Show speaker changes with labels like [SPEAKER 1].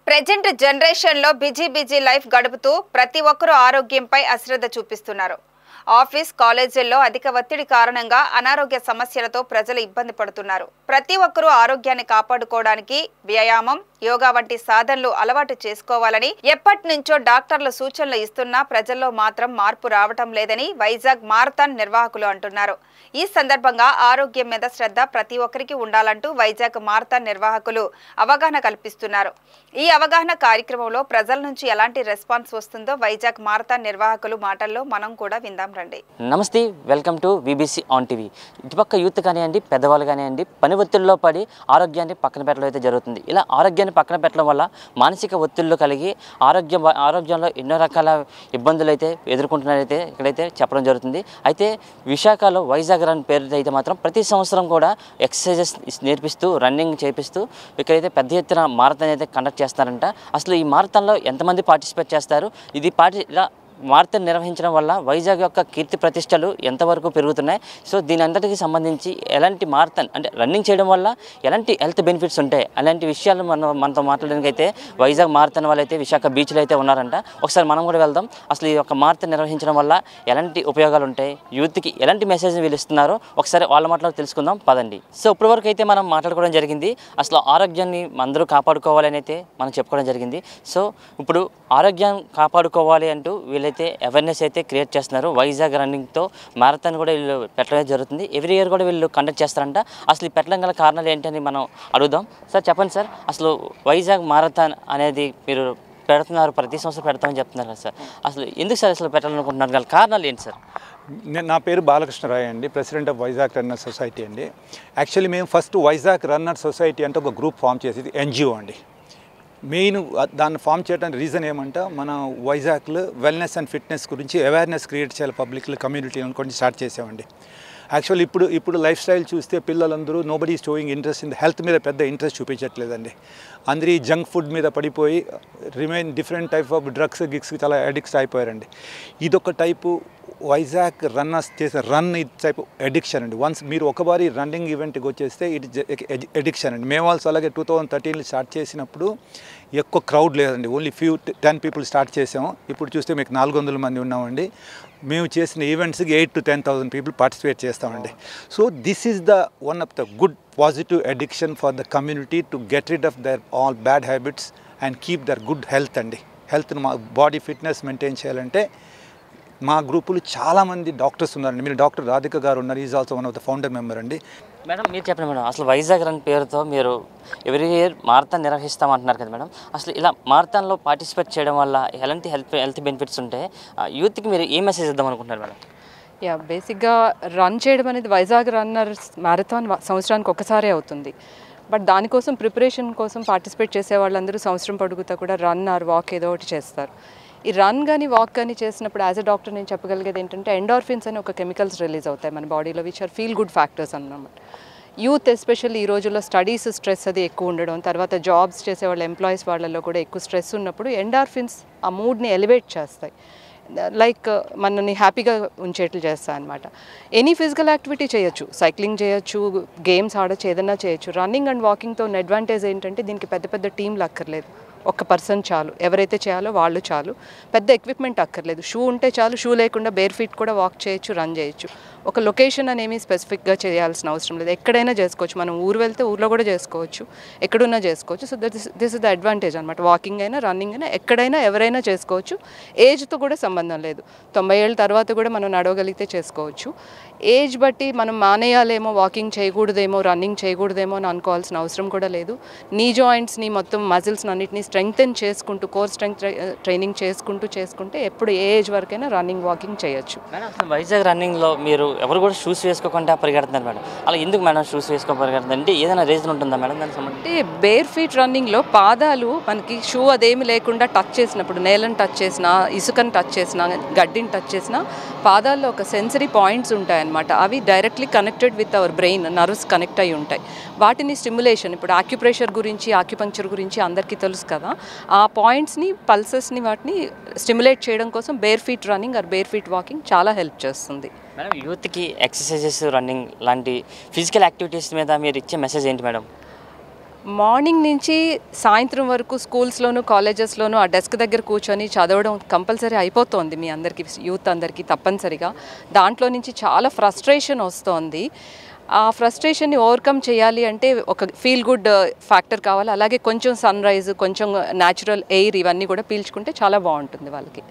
[SPEAKER 1] Present జనరేషన్లో busy life గడుపుతూ ప్రతి ఒక్కరూ ఆరోగ్యంపై అశ్రద్ధ చూపిస్తున్నారు. ఆఫీస్ కాలేజీల్లో అధిక ఒత్తిడి కారణంగా అనారోగ్య సమస్యలతో ప్రజలు ఇబ్బంది పడుతున్నారు. ప్రతి ఒక్కరూ ఆరోగ్యాన్ని కాపాడుకోవడానికి వ్యాయామం, యోగా వంటి సాధనలు అలవాటు చేసుకోవాలని ఎప్పటి నుంచో డాక్టర్లు సూచనలు ఇస్తున్నా ప్రజల్లో మాత్రం మార్పు రావటం లేదని వైజాగ్ మారథాన్ నిర్వాహకులు అంటున్నారు. ఈ సందర్భంగా ఆరోగ్యం మీద శ్రద్ధ ప్రతి ఒక్కరికి ఉండాలంటూ వైజాగ్ మారథాన్ నిర్వాహకులు అవగాహన కల్పిస్తున్నారు. ఈ అవగాహన కార్యక్రమంలో ప్రజల నుంచి ఎలాంటి రెస్పాన్స్ వస్తుందో వైజాగ్ మారథాన్ నిర్వాహకులు మాటల్లో మనం కూడా విందాం రండి.
[SPEAKER 2] నమస్తే, welcome to VBC on TV. ఇటుపక్క యూత్ కానివ్వండి, పెద్దవాళ్ళు కానివ్వండి, పని ఒత్తిడిలో పడి ఆరోగ్యాన్ని పక్కన పెట్టడం అయితే జరుగుతుంది. ఇలా ఆరోగ్యాన్ని పక్కన పెట్టడం వల్ల మానసిక ఒత్తిళ్లు కలిగి ఆరోగ్యంలో ఎన్నో రకాల ఇబ్బందులు అయితే ఎదుర్కొంటున్నారైతే ఇక్కడైతే చెప్పడం జరుగుతుంది. అయితే విశాఖలో వైజాగ్ రన్ పేరుతో అయితే మాత్రం ప్రతి సంవత్సరం కూడా ఎక్సర్సైజెస్ నేర్పిస్తూ రన్నింగ్ చేపిస్తూ ఇక్కడైతే పెద్ద ఎత్తున మారథాన్ అయితే కండక్ట్ చేస్తారంట. అసలు ఈ మారథాన్లో ఎంతమంది పార్టిసిపేట్ చేస్తారు, ఇది ఇలా మారథాన్ నిర్వహించడం వల్ల వైజాగ్ యొక్క కీర్తి ప్రతిష్టలు ఎంతవరకు పెరుగుతున్నాయి, సో దీని అంతటికి సంబంధించి ఎలాంటి మారథాన్ అంటే రన్నింగ్ చేయడం వల్ల ఎలాంటి హెల్త్ బెనిఫిట్స్ ఉంటాయి అలాంటి విషయాలు మనతో మాట్లాడడానికి అయితే వైజాగ్ మారథాన్ వాళ్ళు అయితే విశాఖ బీచ్లో అయితే ఉన్నారంట. ఒకసారి మనం కూడా వెళ్దాం. అసలు ఈ యొక్క మారథాన్ నిర్వహించడం వల్ల ఎలాంటి ఉపయోగాలు ఉంటాయి, యూత్కి ఎలాంటి మెసేజ్ వీళ్ళు ఇస్తున్నారో ఒకసారి వాళ్ళ మాటలో తెలుసుకుందాం పదండి. సో ఇప్పటి వరకు అయితే మనం మాట్లాడుకోవడం జరిగింది. అసలు ఆరోగ్యాన్ని అందరూ కాపాడుకోవాలని అయితే మనం చెప్పుకోవడం జరిగింది. సో ఇప్పుడు ఆరోగ్యం కాపాడుకోవాలి అంటూ వీళ్ళైతే అవేర్నెస్ అయితే క్రియేట్ చేస్తున్నారు. వైజాగ్ రన్నింగ్తో మారథాన్ కూడా వీళ్ళు పెట్టడమే జరుగుతుంది. ఎవ్రీ ఇయర్ కూడా వీళ్ళు కండక్ట్ చేస్తారంట. అసలు ఈ పెట్టడం గల కారణాలు ఏంటని మనం అడుగుదాం. సార్ చెప్పండి సార్, అసలు వైజాగ్ మారథాన్ అనేది మీరు పెడుతున్నారు, ప్రతి సంవత్సరం పెడతామని చెప్తున్నారు కదా సార్, అసలు ఎందుకు సార్ అసలు పెట్టాలనుకుంటున్నారు గల కారణాలు ఏంటి సార్?
[SPEAKER 3] నా పేరు బాలకృష్ణరాయ్ అండి, president of Vizag runner society అండి. యాక్చువల్లీ మేము ఫస్ట్ వైజాగ్ రన్నర్ సొసైటీ అంటే ఒక గ్రూప్ ఫామ్ చేసేది ఎన్జిఓ అండి. మెయిన్ దాన్ని ఫామ్ చేయడానికి రీజన్ ఏమంటే మన వైజాగ్లో వెల్నెస్ అండ్ ఫిట్నెస్ గురించి అవేర్నెస్ క్రియేట్ చేయాలి, పబ్లిక్లో కమ్యూనిటీ అనుకొని స్టార్ట్ చేసామండి. యాక్చువల్లీ ఇప్పుడు లైఫ్ స్టైల్ చూస్తే పిల్లలందరూ nobody is sowing interest in health మీద పెద్ద ఇంట్రెస్ట్ చూపించట్లేదండి. అందరూ ఈ జంక్ ఫుడ్ మీద పడిపోయి డిఫరెంట్ టైప్ ఆఫ్ డ్రగ్స్కి చాలా అడిక్ట్ అయిపోయారండి. ఇదొక టైపు వైజాగ్ రన్నర్స్ చేసే ఇది టైప్ అడిక్షన్ అండి. వన్స్ మీరు ఒకసారి రన్నింగ్ ఈవెంట్కి వచ్చేస్తే ఇది అడిక్షన్ అండి. మేము ఆల్సో అలాగే 2013 స్టార్ట్ చేసినప్పుడు ఎక్కువ క్రౌడ్ లేదండి, ఓన్లీ 10 పీపుల్ స్టార్ట్ చేసాము. ఇప్పుడు చూస్తే మీకు 400 మంది ఉన్నామండి. మేము చేసిన ఈవెంట్స్కి 8,000 to 10,000 పీపుల్ పార్టిసిపేట్ చేస్తామండి. So this is the one of the good positive addiction for the community to get rid of their all bad habits and keep their good health అండి. హెల్త్ని మా బాడీ ఫిట్నెస్ మెయింటైన్ చేయాలంటే మా గ్రూపులు చాలామంది doctors ఉన్నారండి. మీరు డాక్టర్ రాధిక గారు ఉన్నారు, is also one of the founder member అండి.
[SPEAKER 2] మేడం మీరు చెప్పండి మేడం, అసలు వైజాగ్ రన్ పేరుతో మీరు ఎవ్రీ ఇయర్ మారథాన్ నిర్వహిస్తామంటున్నారు కదా మేడం, అసలు ఇలా మారథాన్లో పార్టిసిపేట్ చేయడం వల్ల ఎలాంటి హెల్త్ బెనిఫిట్స్ ఉంటాయి, యూత్కి మీరు ఏ మెసేజ్ ఇద్దాం అనుకుంటున్నారు మేడం?
[SPEAKER 4] బేసిక్గా రన్ చేయడం అనేది వైజాగ్ రన్నర్స్ మ్యారథాన్ సంవత్సరానికి ఒకసారి అవుతుంది. బట్ దానికోసం ప్రిపరేషన్ కోసం పార్టిసిపేట్ చేసే వాళ్ళందరూ సంవత్సరం పొడుగుతా కూడా రన్ ఆర్ వాక్ ఏదో ఒకటి చేస్తారు. ఈ రన్ కానీ వాక్ కానీ చేసినప్పుడు యాజ్ అ డాక్టర్ నేను చెప్పగలిగేది ఏంటంటే ఎండార్ఫిన్స్ అని ఒక కెమికల్స్ రిలీజ్ అవుతాయి మన బాడీలో, which are feel good factors అన్నమాట. యూత్ ఎస్పెషల్లీ ఈ రోజుల్లో స్టడీస్ స్ట్రెస్ అది ఎక్కువ ఉండడం, తర్వాత జాబ్స్ చేసేవాళ్ళ ఎంప్లాయీస్ వాళ్ళలో కూడా ఎక్కువ స్ట్రెస్ ఉన్నప్పుడు ఎండార్ఫిన్స్ ఆ మూడ్ని ఎలివేట్ చేస్తాయి, లైక్ మనని హ్యాపీగా ఉంచేట్లు చేస్తాయి అనమాట. ఎనీ ఫిజికల్ యాక్టివిటీ చేయొచ్చు, సైక్లింగ్ చేయొచ్చు, గేమ్స్ ఆడచ్చు, ఏదైనా చేయొచ్చు. రన్నింగ్ అండ్ వాకింగ్తో ఉన్న అడ్వాంటేజ్ ఏంటంటే దీనికి పెద్ద పెద్ద టీంలు అక్కర్లేదు, ఒక్క పర్సన్ చాలు, ఎవరైతే చేయాలో వాళ్ళు చాలు, పెద్ద ఎక్విప్మెంట్ అక్కర్లేదు, షూ ఉంటే చాలు, షూ లేకుండా బేర్ ఫీట్ కూడా వాక్ చేయొచ్చు, రన్ చేయొచ్చు. ఒక లొకేషన్ అనేమి స్పెసిఫిక్గా చేయాల్సిన అవసరం లేదు, ఎక్కడైనా చేసుకోవచ్చు. మనం ఊరు వెళ్తే ఊర్లో కూడా చేసుకోవచ్చు, ఎక్కడున్నా చేసుకోవచ్చు. So this is the advantage అనమాట. వాకింగ్ అయినా రన్నింగ్ అయినా ఎక్కడైనా ఎవరైనా చేసుకోవచ్చు. ఏజ్తో కూడా సంబంధం లేదు, 90 ఏళ్ళ తర్వాత కూడా మనం నడవగలిగితే చేసుకోవచ్చు. ఏజ్ బట్టి మనం మానేయాలేమో, వాకింగ్ చేయకూడదేమో, రన్నింగ్ చేయకూడదేమో అని అనుకోవాల్సిన అవసరం కూడా లేదు. నీ జాయింట్స్ని మొత్తం మజిల్స్ని అన్నింటినీ స్ట్రెంగ్తెన్ చేసుకుంటూ కోర్ స్ట్రెంగ్త్ ట్రైనింగ్ చేసుకుంటే ఎప్పుడు ఏ ఏజ్ వరకైనా రన్నింగ్ వాకింగ్ చేయొచ్చు.
[SPEAKER 2] మేడం వైజాగ్ రన్నింగ్లో మీరు ఎవరు కూడా షూస్ వేసుకోకుండా పరిగెడుతున్నారు మేడం, అలా ఎందుకు మేడం షూస్ వేసుకొని పరిగెడుతుంది అంటే ఏదైనా రీజన్ ఉంటుందా మేడం దానికి సంబంధించి?
[SPEAKER 4] అంటే బేర్ ఫీట్ రన్నింగ్లో పాదాలు మనకి షూ అదేమి లేకుండా టచ్ చేసినప్పుడు, నేలను టచ్ చేసినా, ఇసుకని టచ్ చేసినా, గడ్డిని టచ్ చేసినా పాదాల్లో ఒక సెన్సరీ పాయింట్స్ ఉంటాయన్నమాట. అవి directly connected with our brain, nerves connect అయి ఉంటాయి. వాటిని స్టిమ్యులేషన్, ఇప్పుడు ఆక్యుప్రెషర్ గురించి, ఆక్యుపంక్చర్ గురించి అందరికీ తెలుసు కదా, ఆ పాయింట్స్ని, పల్సెస్ని, వాటిని స్టిమ్యులేట్ చేయడం కోసం bare feet running or bare feet walking చాలా హెల్ప్ చేస్తుంది.
[SPEAKER 2] మేడం యూత్కి ఎక్సర్సైజెస్, రన్నింగ్ లాంటి ఫిజికల్ యాక్టివిటీస్ మీద మీరు ఇచ్చే మెసేజ్ ఏంటి మేడం?
[SPEAKER 4] మార్నింగ్ నుంచి సాయంత్రం వరకు స్కూల్స్లోను కాలేజెస్లోను ఆ డెస్క్ దగ్గర కూర్చొని చదవడం కంపల్సరీ అయిపోతుంది మీ అందరికీ, యూత్ అందరికీ తప్పనిసరిగా. దాంట్లో నుంచి చాలా ఫ్రస్ట్రేషన్ వస్తోంది. ఆ ఫ్రస్ట్రేషన్ని ఓవర్కమ్ చేయాలి అంటే ఒక ఫీల్ గుడ్ ఫ్యాక్టర్ కావాలి. అలాగే కొంచెం సన్ రైజ్, కొంచెం న్యాచురల్ ఎయిర్ ఇవన్నీ కూడా పీల్చుకుంటే చాలా బాగుంటుంది వాళ్ళకి.